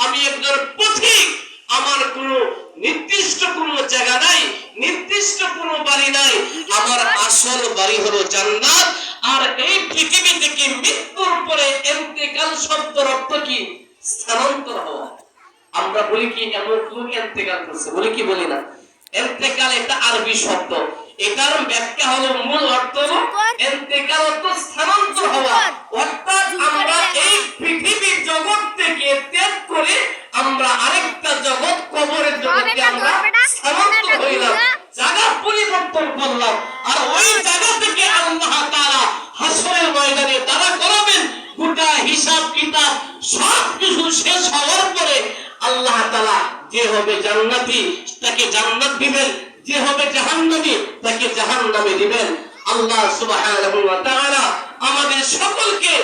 আমি একজন পথিক, আমার কোনো নির্দিষ্ট কোনো জায়গা নাই, নির্দিষ্ট কোনো বাড়ি নাই, আমার আসল বাড়ি হলো জান্নাত। আর এই পৃথিবী থেকে মৃত্যুর পরে ইন্তেকাল শব্দের অর্থ কি? স্থানান্তর হওয়া। আমরা বলি কি এমন লোক ইন্তেকাল করছে, বলি কি বলি না? ইন্তেকাল এটা আরবি শব্দ, এটার ব্যাখ্যা হলো, মূল অর্থ হলো ইন্তেকাল অর্থ স্থানান্তর হওয়া। অর্থাৎ আমরা এই পৃথিবীর জগৎ থেকে ত্যাগ করে আমরা আরেকটা জগৎ, কবরের জগতে আমরা স্থানান্তর হইলাম, জায়গা পরিবর্তন করলাম। আর ওই জায়গা থেকে আল্লাহ তাআলা হাসরের ময়দানে তারা করাবেন গোটা হিসাব কিতাব সবকিছু শেষ হওয়ার পরে আল্লাহ তাআলা যে হবে জান্নাতি তাকে জান্নাত দিবেন, যে হবে জাহান্নামী তাকে জাহান্নামে দিবেন। আল্লাহ সুবহানাহু ওয়া তাআলা আমাদের সকলকে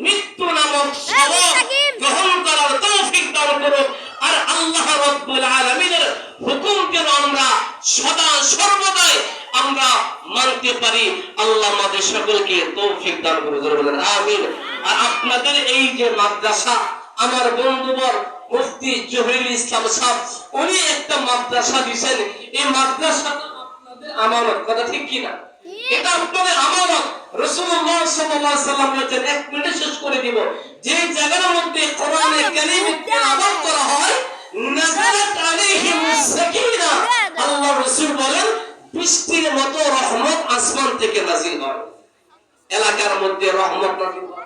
মৃত্যু নামক সবক গ্রহণ করার তৌফিক দান করুন। আর আল্লাহ রাব্বুল আলামিনের হুকুম যেন আমরা সদা সর্বদাই আমরা মানতে পারি, আল্লাহ আমাদের সকলকে তৌফিক দান করুন, বলেন আমিন। আর আপনাদের এই যে মাদ্রাসা, আমার বন্ধুবর মুফতি জহিরুল ইসলাম সাহেব উনি একটা মাদ্রাসা দিয়েছেন, এই মাদ্রাসাটা আপনাদের আমানত, কথা ঠিক কি না? এটা আপনাদের আমানত। রাসূলুল্লাহ সাল্লাল্লাহু আলাইহি ওয়াসাল্লাম বলেছেন, এক মিনিটে শেষ করে দিব, যে জায়গার মধ্যে কোরআনে কারীম তেলাওয়াত করা হয়, নাযালাত আলাইহিমুস সাকিনা, আল্লাহ রাসূল বলেন বৃষ্টির মতো রহমত আসমান থেকে নাযিল হয়, এলাকার মধ্যে রহমত নাযিল হয়।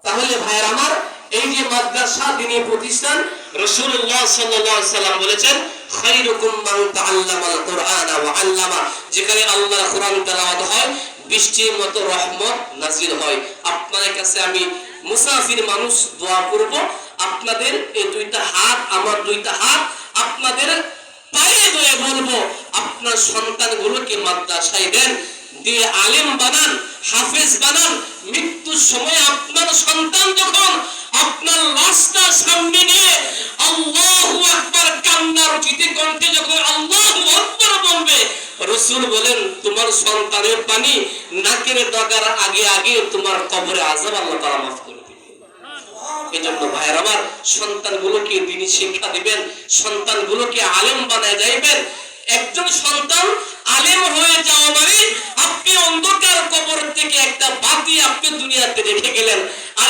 তাহলে ভাইয়ের আমার, এই যে মাদ্রাসা দ্বীনী প্রতিষ্ঠান, রাসূলুল্লাহ সাল্লাল্লাহু আলাইহি সাল্লাম বলেছেন খায়রুকুম মান তাআল্লামাল কুরআনা ওয়া আল্লামা, যেখানে আল্লাহর কোরআন তেলাওয়াত হয় বৃষ্টির মতো রহমত নাযিল হয়। আপনাদের কাছে আমি মুসাফির মানুষ দোয়া করব, আপনাদের এই দুইটা হাত, আমার দুইটা হাত আপনাদের পায়ে ধরে বলবো, আপনার সন্তানগুলোকে মাদ্রাসায় দেন, দিয়ে আলেম বানান, হাফেজ বানান। মৃত্যুর সময় আপনার সন্তান যখন আপনার লাশটা সামনে নিয়ে আল্লাহু আকবার কান্নার চিতে কণ্ঠে যখন আল্লাহু আকবার বলবে, রাসূল বলেন তোমার সন্তানের পানি নাকের ডগার আগে আগে তোমার কবরে আযাব আল্লাহ তাআলা মাফ করে দিবেন। এজন্য ভাইয়ের আমার, সন্তানগুলোকে দ্বীনী শিক্ষা দিবেন, সন্তানগুলোকে আলেম বানায় যাইবেন। একজন সন্তান আলেম হয়ে যাওয়া মানে আপনি অন্ধকার কবর থেকে একটা বাতি আপনি দুনিয়াতে রেখে গেলেন, আর